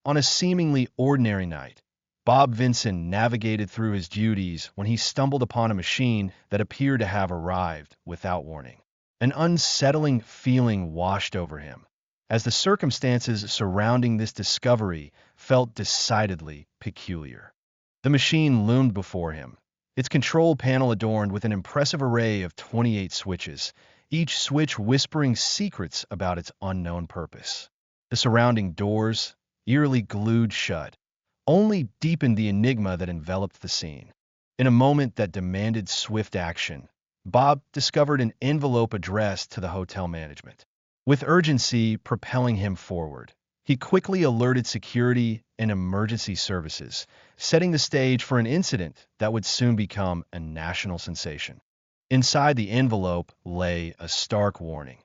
On a seemingly ordinary night, Bob Vinson navigated through his duties when he stumbled upon a machine that appeared to have arrived without warning. An unsettling feeling washed over him, as the circumstances surrounding this discovery felt decidedly peculiar. The machine loomed before him, its control panel adorned with an impressive array of 28 switches, each switch whispering secrets about its unknown purpose. The surrounding doors, eerily glued shut, only deepened the enigma that enveloped the scene. In a moment that demanded swift action, Bob discovered an envelope addressed to the hotel management. With urgency propelling him forward, he quickly alerted security and emergency services, setting the stage for an incident that would soon become a national sensation. Inside the envelope lay a stark warning.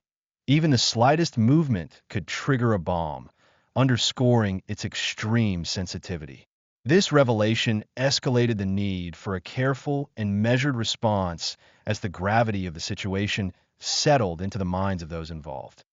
Even the slightest movement could trigger a bomb, underscoring its extreme sensitivity. This revelation escalated the need for a careful and measured response as the gravity of the situation settled into the minds of those involved.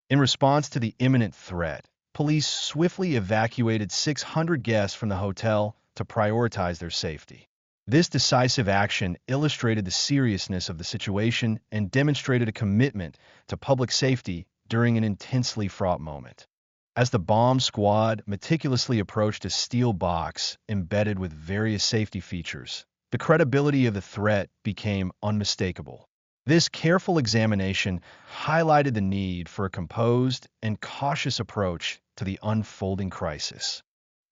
In response to the imminent threat, police swiftly evacuated 600 guests from the hotel to prioritize their safety. This decisive action illustrated the seriousness of the situation and demonstrated a commitment to public safety during an intensely fraught moment. As the bomb squad meticulously approached a steel box embedded with various safety features, the credibility of the threat became unmistakable. This careful examination highlighted the need for a composed and cautious approach to the unfolding crisis.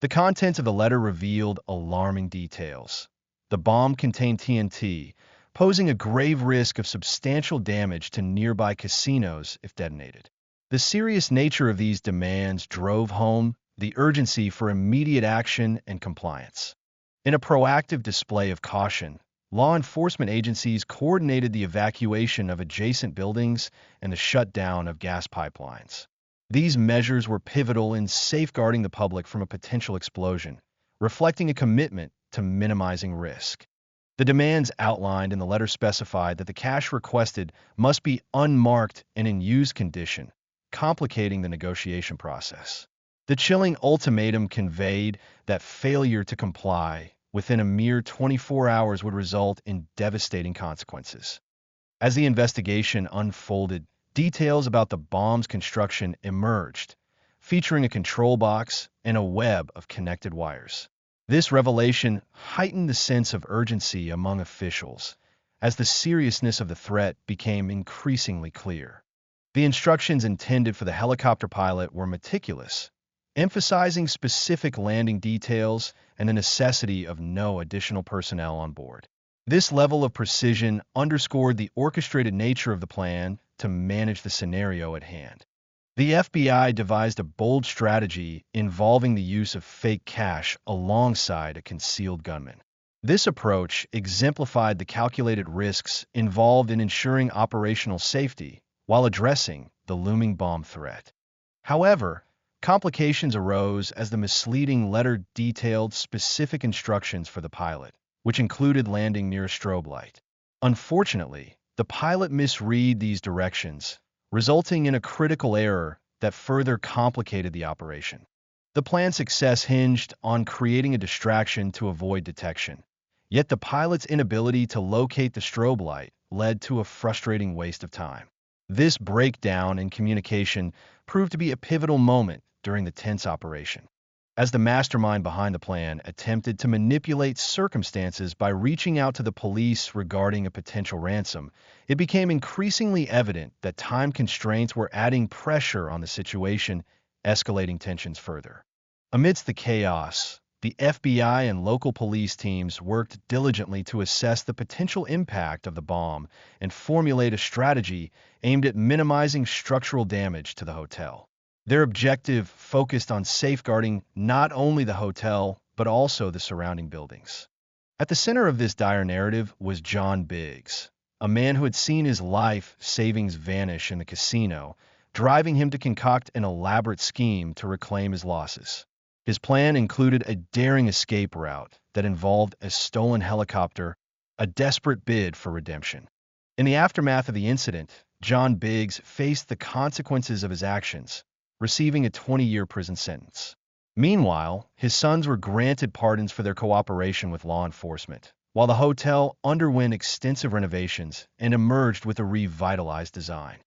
The contents of the letter revealed alarming details. The bomb contained TNT, posing a grave risk of substantial damage to nearby casinos if detonated. The serious nature of these demands drove home the urgency for immediate action and compliance. In a proactive display of caution, law enforcement agencies coordinated the evacuation of adjacent buildings and the shutdown of gas pipelines. These measures were pivotal in safeguarding the public from a potential explosion, reflecting a commitment to minimizing risk. The demands outlined in the letter specified that the cash requested must be unmarked and in use condition, complicating the negotiation process. The chilling ultimatum conveyed that failure to comply within a mere 24 hours would result in devastating consequences. As the investigation unfolded, details about the bomb's construction emerged, featuring a control box and a web of connected wires. This revelation heightened the sense of urgency among officials, as the seriousness of the threat became increasingly clear. The instructions intended for the helicopter pilot were meticulous, emphasizing specific landing details and the necessity of no additional personnel on board. This level of precision underscored the orchestrated nature of the plan to manage the scenario at hand. The FBI devised a bold strategy involving the use of fake cash alongside a concealed gunman. This approach exemplified the calculated risks involved in ensuring operational safety while addressing the looming bomb threat. However, complications arose as the misleading letter detailed specific instructions for the pilot, which included landing near a strobe light. Unfortunately, the pilot misread these directions, resulting in a critical error that further complicated the operation. The plan's success hinged on creating a distraction to avoid detection, yet the pilot's inability to locate the strobe light led to a frustrating waste of time. This breakdown in communication proved to be a pivotal moment during the tense operation. As the mastermind behind the plan attempted to manipulate circumstances by reaching out to the police regarding a potential ransom, it became increasingly evident that time constraints were adding pressure on the situation, escalating tensions further. Amidst the chaos, the FBI and local police teams worked diligently to assess the potential impact of the bomb and formulate a strategy aimed at minimizing structural damage to the hotel. Their objective focused on safeguarding not only the hotel, but also the surrounding buildings. At the center of this dire narrative was John Biggs, a man who had seen his life savings vanish in the casino, driving him to concoct an elaborate scheme to reclaim his losses. His plan included a daring escape route that involved a stolen helicopter, a desperate bid for redemption. In the aftermath of the incident, John Biggs faced the consequences of his actions, receiving a 20-year prison sentence. Meanwhile, his sons were granted pardons for their cooperation with law enforcement, while the hotel underwent extensive renovations and emerged with a revitalized design.